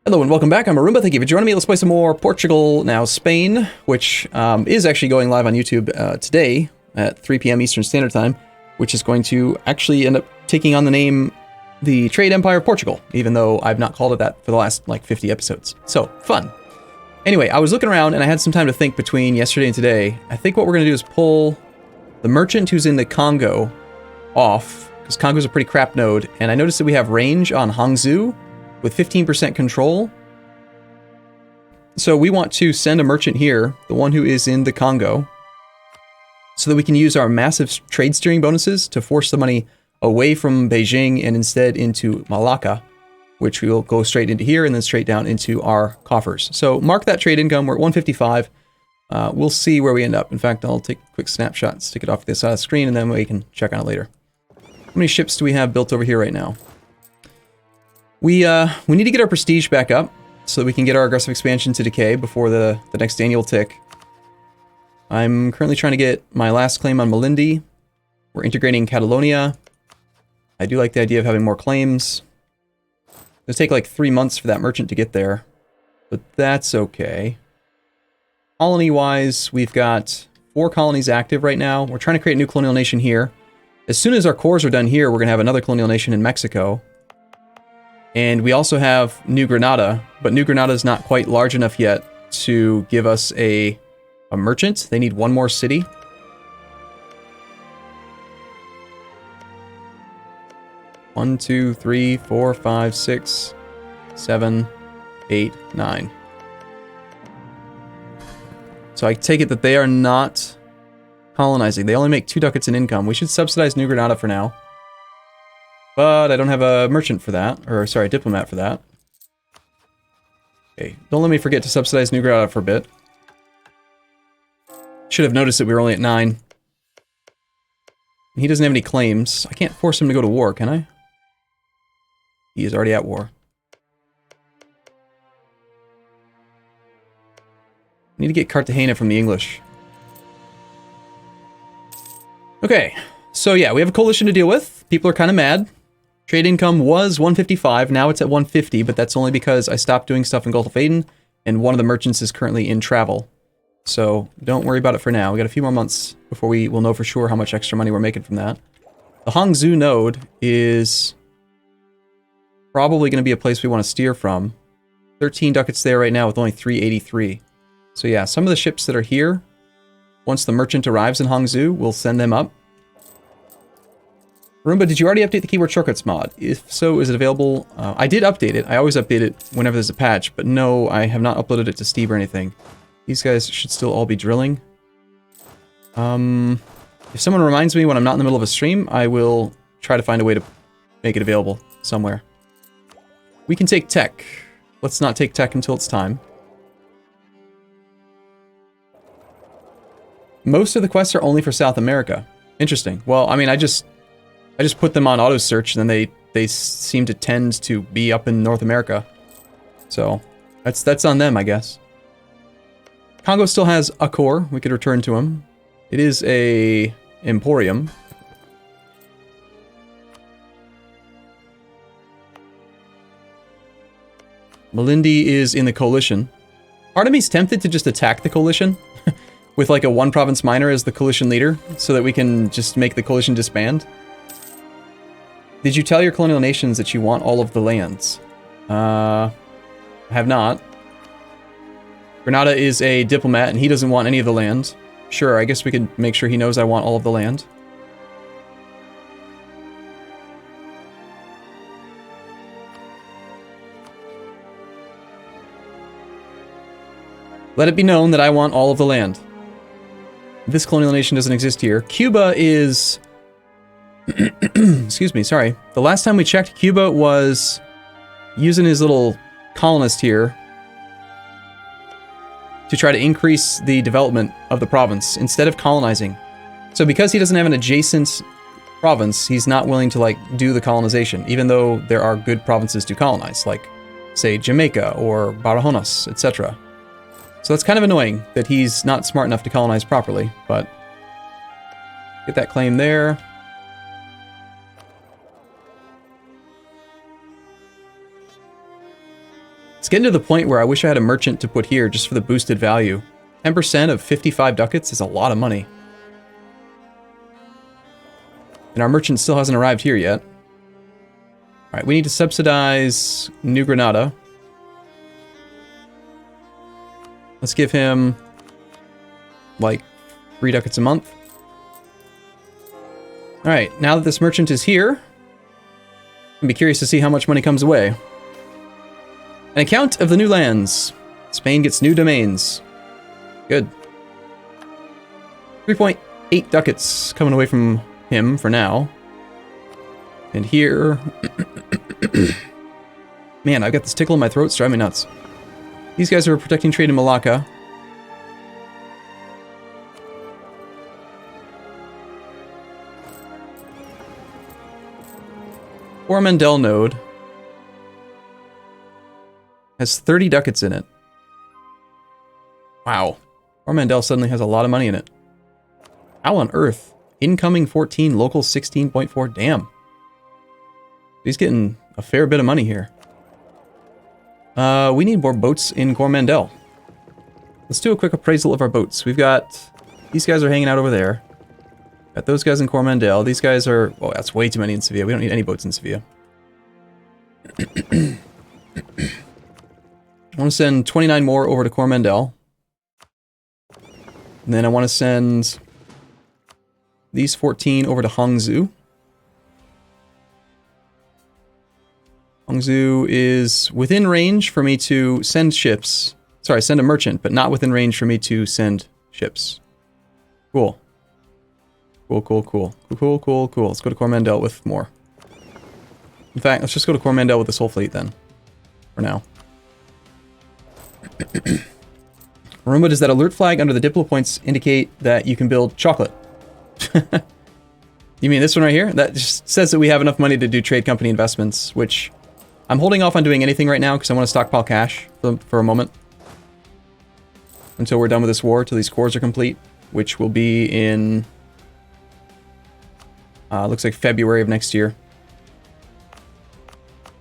Hello and welcome back. I'm Arumba. Thank you for joining me. Let's play some more Portugal, now Spain, which is actually going live on YouTube today at 3 p.m. Eastern Standard Time, which is going to actually end up taking on the name the Trade Empire of Portugal, even though I've not called it that for the last like 50 episodes. So, fun. Anyway, I was looking around and I had some time to think between yesterday and today. I think what we're going to do is pull the merchant who's in the Congo off, because Congo's a pretty crap node, and I noticed that we have range on Hangzhou with 15% control. So we want to send a merchant here, the one who is in the Congo, so that we can use our massive trade steering bonuses to force the money away from Beijing and instead into Malacca, which we will go straight into here and then straight down into our coffers. So mark that trade income. We're at 155. We'll see where we end up. In fact, I'll take a quick snapshot and stick it off this side of the screen, and then we can check on it later. How many ships do we have built over here right now? We need to get our prestige back up so that we can get our aggressive expansion to decay before the next annual tick. I'm currently trying to get my last claim on Malindi. We're integrating Catalonia. I do like the idea of having more claims. It'll take like 3 months for that merchant to get there, but that's okay. Colony-wise, we've got 4 colonies active right now. We're trying to create a new colonial nation here. As soon as our cores are done here, we're going to have another colonial nation in Mexico. And we also have New Granada, but New Granada is not quite large enough yet to give us a merchant. They need one more city. One, two, three, four, five, 6, 7, 8, 9. So I take it that they are not colonizing. They only make 2 ducats in income. We should subsidize New Granada for now. But I don't have a merchant for that, or sorry, a diplomat for that. Okay, don't let me forget to subsidize New Granada for a bit. Should have noticed that we were only at 9. He doesn't have any claims. I can't force him to go to war, can I? He is already at war. I need to get Cartagena from the English. Okay, so yeah, we have a coalition to deal with. People are kind of mad. Trade income was 155, now it's at 150, but that's only because I stopped doing stuff in Gulf of Aden, and one of the merchants is currently in travel. So don't worry about it for now. We got a few more months before we will know for sure how much extra money we're making from that. The Hangzhou node is probably going to be a place we want to steer from. 13 ducats there right now with only 383. So yeah, some of the ships that are here, once the merchant arrives in Hangzhou, we'll send them up. Arumba, did you already update the keyboard shortcuts mod? If so, is it available? I did update it. I always update it whenever there's a patch, but no, I have not uploaded it to Steve or anything. These guys should still all be drilling. If someone reminds me when I'm not in the middle of a stream, I will try to find a way to make it available somewhere. We can take tech. Let's not take tech until it's time. Most of the quests are only for South America. Interesting. Well, I mean, I just put them on auto search, and then they seem to tend to be up in North America. So that's on them, I guess. Congo still has a core. We could return to him. It is a emporium. Malindi is in the coalition. Part of me's tempted to just attack the coalition with like a 1 province minor as the coalition leader, so that we can just make the coalition disband. Did you tell your colonial nations that you want all of the lands? I have not. Granada is a diplomat, and he doesn't want any of the land. Sure, I guess we could make sure he knows I want all of the land. Let it be known that I want all of the land. This colonial nation doesn't exist here. Cuba is... Excuse me, sorry. The last time we checked, Cuba was using his little colonist here to try to increase the development of the province instead of colonizing. So because he doesn't have an adjacent province, he's not willing to like do the colonization, even though there are good provinces to colonize, like say Jamaica or Barajonas, etc. So that's kind of annoying that he's not smart enough to colonize properly, but get that claim there. It's getting to the point where I wish I had a merchant to put here just for the boosted value. 10% of 55 ducats is a lot of money. And our merchant still hasn't arrived here yet. Alright, we need to subsidize New Granada. Let's give him, like, 3 ducats a month. Alright, now that this merchant is here, I'd be curious to see how much money comes away. An account of the new lands. Spain gets new domains. Good. 3.8 ducats coming away from him for now. And here... Man, I've got this tickle in my throat, it's driving me nuts. These guys are protecting trade in Malacca. Coromandel node has 30 ducats in it. Wow. Coromandel suddenly has a lot of money in it. How on earth? Incoming 14, local 16.4. Damn. He's getting a fair bit of money here. We need more boats in Coromandel. Let's do a quick appraisal of our boats. We've got... These guys are hanging out over there. Got those guys in Coromandel. These guys are... Oh, that's way too many in Sevilla. We don't need any boats in Sevilla. I want to send 29 more over to Coromandel. And then I want to send these 14 over to Hangzhou. Hangzhou is within range for me to send ships. Sorry, send a merchant, but not within range for me to send ships. Cool. Cool, cool, cool. Cool, cool, cool. Let's go to Coromandel with more. In fact, let's just go to Coromandel with this whole fleet then. For now. Arumba, does that alert flag under the Diplo points indicate that you can build chocolate? You mean this one right here? That just says that we have enough money to do trade company investments, which I'm holding off on doing anything right now because I want to stockpile cash for a moment. Until we're done with this war, till these cores are complete, which will be in... looks like February of next year.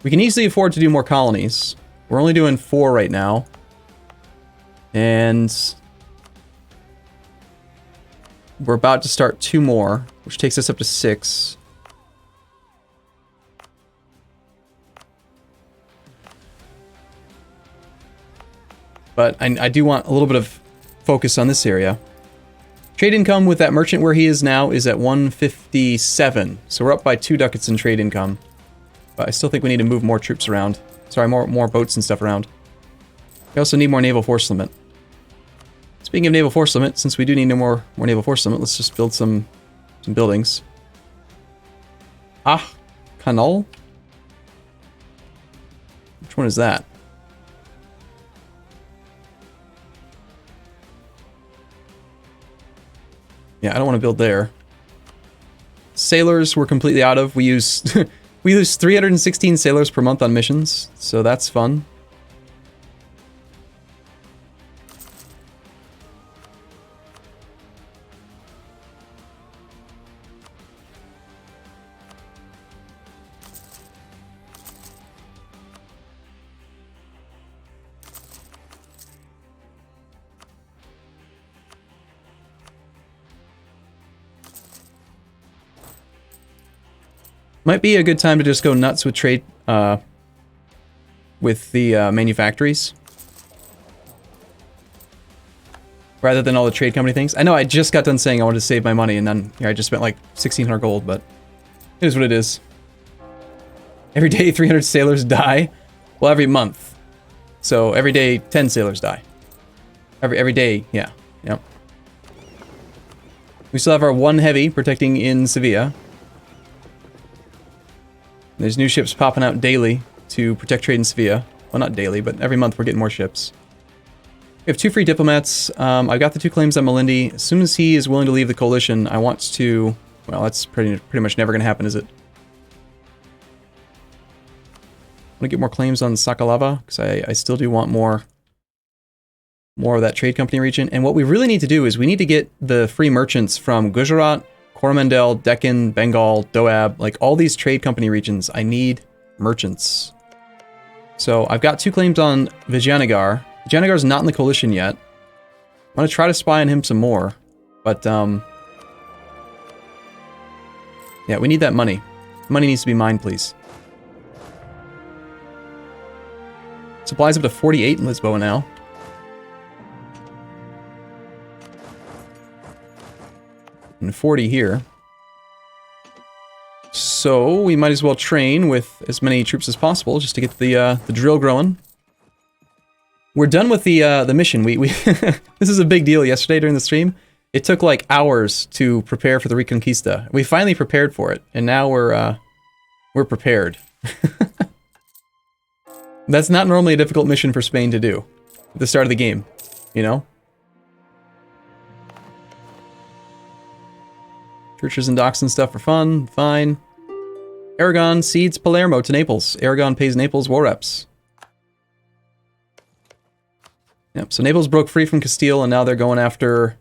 We can easily afford to do more colonies. We're only doing 4 right now. And we're about to start 2 more, which takes us up to 6. But I do want a little bit of focus on this area. Trade income with that merchant where he is now is at 157. So we're up by 2 ducats in trade income. But I still think we need to move more troops around. Sorry, more boats and stuff around. We also need more naval force limit. Speaking of naval force limit, since we do need more naval force limit, let's just build some buildings. Ah, Canal? Which one is that? Yeah, I don't want to build there. Sailors we're completely out of. We use we use 316 sailors per month on missions, so that's fun. Might be a good time to just go nuts with trade, with the manufactories. Rather than all the trade company things. I know I just got done saying I wanted to save my money and then here I just spent like 1,600 gold, but it is what it is. Every day 300 sailors die. Well, every month. So every day 10 sailors die. Every day, yeah. Yep. We still have our 1 heavy protecting in Sevilla. There's new ships popping out daily to protect trade in Sevilla. Well, not daily, but every month we're getting more ships. We have 2 free diplomats. I've got the 2 claims on Malindi. As soon as he is willing to leave the coalition, I want to... Well, that's pretty much never going to happen, is it? I want to get more claims on Sakalava, because I still do want more of that trade company region. And what we really need to do is we need to get the free merchants from Gujarat, Coromandel, Deccan, Bengal, Doab, like all these trade company regions. I need merchants. So I've got 2 claims on Vijayanagar. Vijayanagar's not in the coalition yet. I'm going to try to spy on him some more. But, yeah, we need that money. Money needs to be mined, please. Supplies up to 48 in Lisboa now. And 40 here. So we might as well train with as many troops as possible just to get the drill growing. We're done with the mission. We this is a big deal. Yesterday during the stream, it took like hours to prepare for the Reconquista. We finally prepared for it, and now we're prepared. That's not normally a difficult mission for Spain to do at the start of the game, you know? Churches and docks and stuff for fun, fine. Aragon cedes Palermo to Naples. Aragon pays Naples war reps. Yep, so Naples broke free from Castile, and now they're going after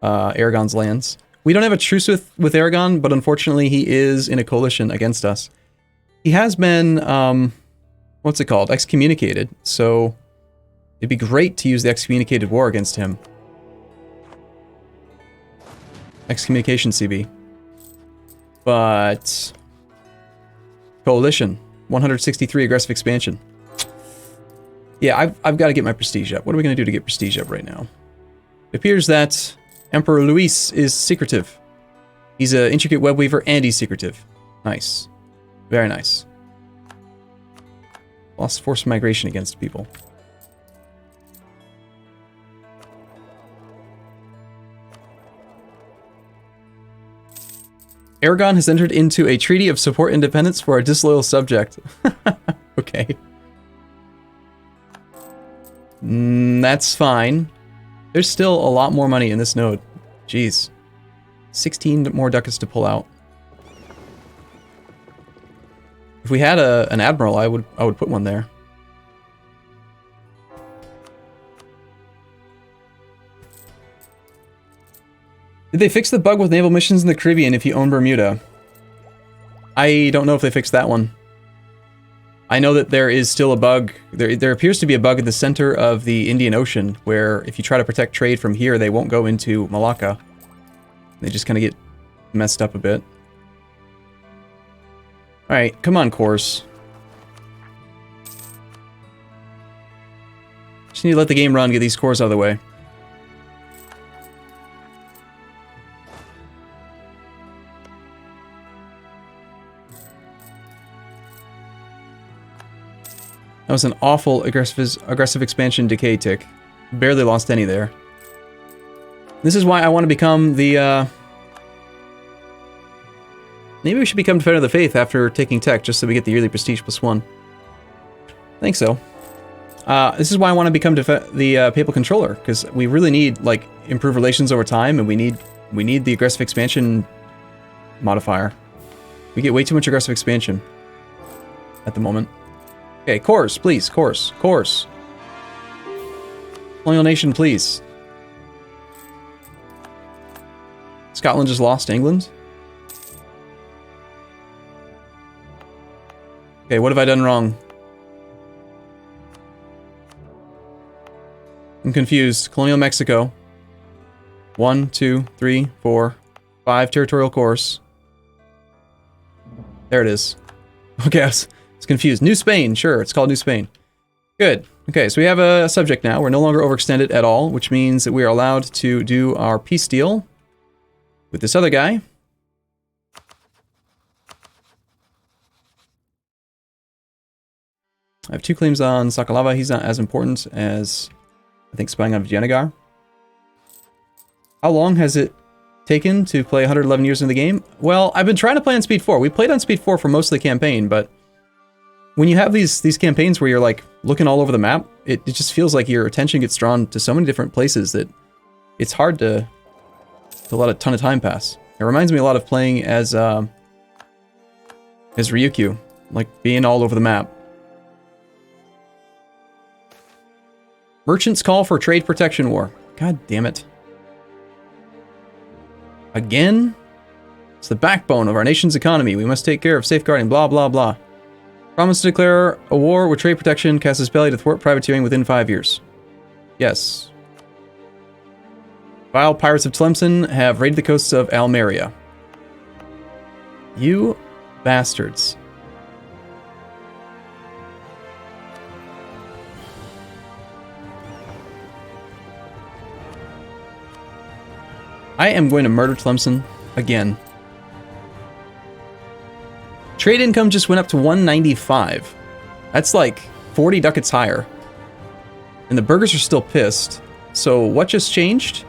Aragon's lands. We don't have a truce with Aragon, but unfortunately he is in a coalition against us. He has been, what's it called? Excommunicated, so it'd be great to use the excommunicated war against him. Excommunication CB. But coalition, 163 aggressive expansion. Yeah, I've got to get my prestige up. What are we going to do to get prestige up right now? It appears that Emperor Luis is secretive. He's an intricate web weaver and he's secretive. Nice. Very nice. Lost forced migration against people. Aragon has entered into a treaty of support independence for a disloyal subject. Okay. That's fine. There's still a lot more money in this node. Jeez. 16 more ducats to pull out. If we had an admiral, I would put one there. Did they fix the bug with naval missions in the Caribbean if you own Bermuda? I don't know if they fixed that one. I know that there is still a bug. There appears to be a bug at the center of the Indian Ocean where if you try to protect trade from here, they won't go into Malacca. They just kind of get messed up a bit. Alright, come on, Course. Just need to let the game run, get these cores out of the way. That was an awful aggressive expansion decay tick. Barely lost any there. This is why I want to become the, maybe we should become Defender of the Faith after taking tech, just so we get the yearly prestige +1. I think so. This is why I want to become the Papal Controller, because we really need, like, improved relations over time, and we need the aggressive expansion modifier. We get way too much aggressive expansion at the moment. Okay, course, please, course. Colonial nation, please. Scotland just lost to England. Okay, what have I done wrong? I'm confused. Colonial Mexico. 1, 2, 3, 4, 5 territorial course. There it is. Okay, I was confused. New Spain, sure, it's called New Spain. Good. Okay, so we have a subject now. We're no longer overextended at all, which means that we are allowed to do our peace deal with this other guy. I have 2 claims on Sakalava. He's not as important as, I think, spying on Vijayanagar. How long has it taken to play 111 years in the game? Well, I've been trying to play on Speed 4. We played on Speed 4 for most of the campaign, but when you have these campaigns where you're like looking all over the map, it just feels like your attention gets drawn to so many different places that it's hard to let a ton of time pass. It reminds me a lot of playing as Ryukyu, like being all over the map. Merchants call for trade protection war. God damn it. Again? It's the backbone of our nation's economy. We must take care of safeguarding blah blah blah. Promise to declare a war with trade protection, cast his belly to thwart privateering within 5 years. Yes. Vile pirates of Tlemcen have raided the coasts of Almeria. You bastards. I am going to murder Tlemcen again. Trade income just went up to 195. That's like 40 ducats higher. And the burghers are still pissed. So what just changed?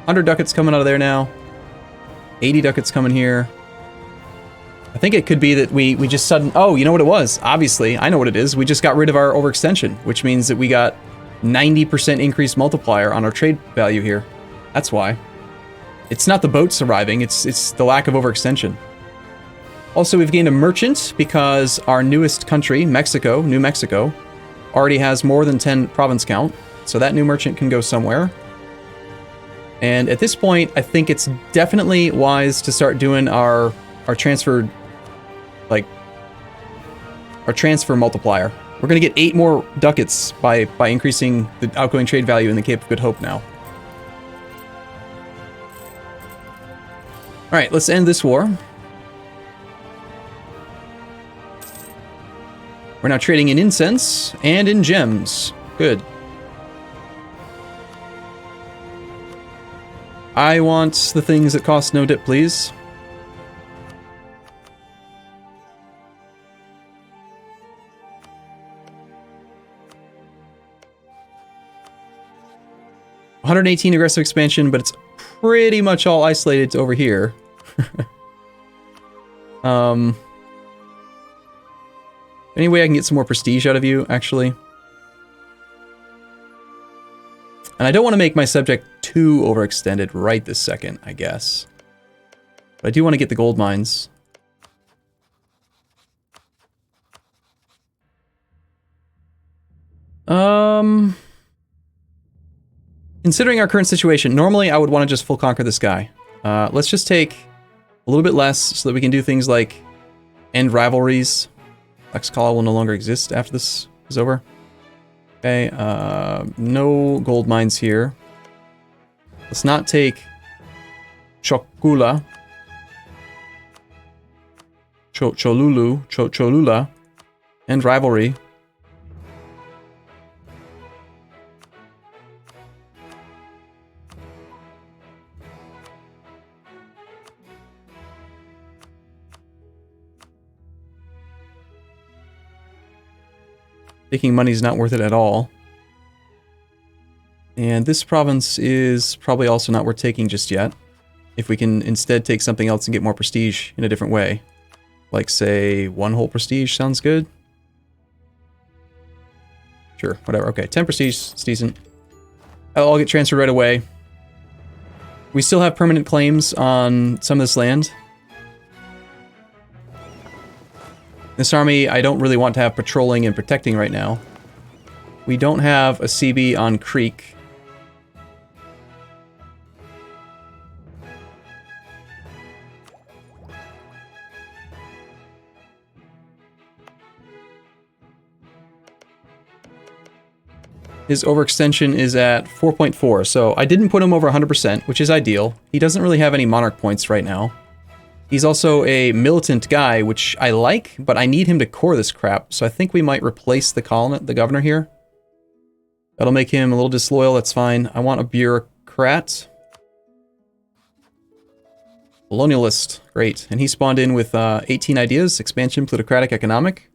100 ducats coming out of there now. 80 ducats coming here. I think it could be that we just sudden... Oh, you know what it was? Obviously, I know what it is. We just got rid of our overextension, which means that we got 90% increased multiplier on our trade value here. That's why. It's not the boats arriving, it's the lack of overextension. Also, we've gained a merchant because our newest country, Mexico, New Mexico, already has more than 10 province count. So that new merchant can go somewhere. And at this point, I think it's definitely wise to start doing our transfer, like, our transfer multiplier. We're going to get 8 more ducats by increasing the outgoing trade value in the Cape of Good Hope now. Alright, let's end this war. We're now trading in incense and in gems. Good. I want the things that cost no dip, please. $118 aggressive expansion, but it's pretty much all isolated to over here. Any way I can get some more prestige out of you, actually? And I don't want to make my subject too overextended right this second, I guess. But I do want to get the gold mines. Considering our current situation, normally I would want to just full conquer this guy. Let's just take a little bit less so that we can do things like end rivalries. Lexcall will no longer exist after this is over. Okay, no gold mines here. Let's not take Chocula. Cholula. End rivalry. Taking money is not worth it at all. And this province is probably also not worth taking just yet. If we can instead take something else and get more prestige in a different way. Like, say, 1 whole prestige sounds good. Sure, whatever. Okay, 10 prestige, it's decent. That'll all get transferred right away. We still have permanent claims on some of this land. This army, I don't really want to have patrolling and protecting right now. We don't have a CB on Creek. His overextension is at 4.4, so I didn't put him over 100%, which is ideal. He doesn't really have any monarch points right now. He's also a militant guy, which I like, but I need him to core this crap, so I think we might replace the governor here. That'll make him a little disloyal, that's fine. I want a bureaucrat. Colonialist, great. And he spawned in with 18 ideas, expansion, plutocratic, economic.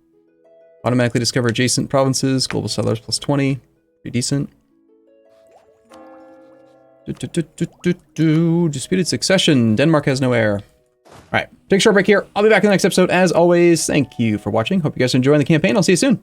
Automatically discover adjacent provinces, global settlers plus 20. Pretty decent. Disputed succession, Denmark has no heir. Alright, take a short break here. I'll be back in the next episode. As always, thank you for watching. Hope you guys are enjoying the campaign. I'll see you soon.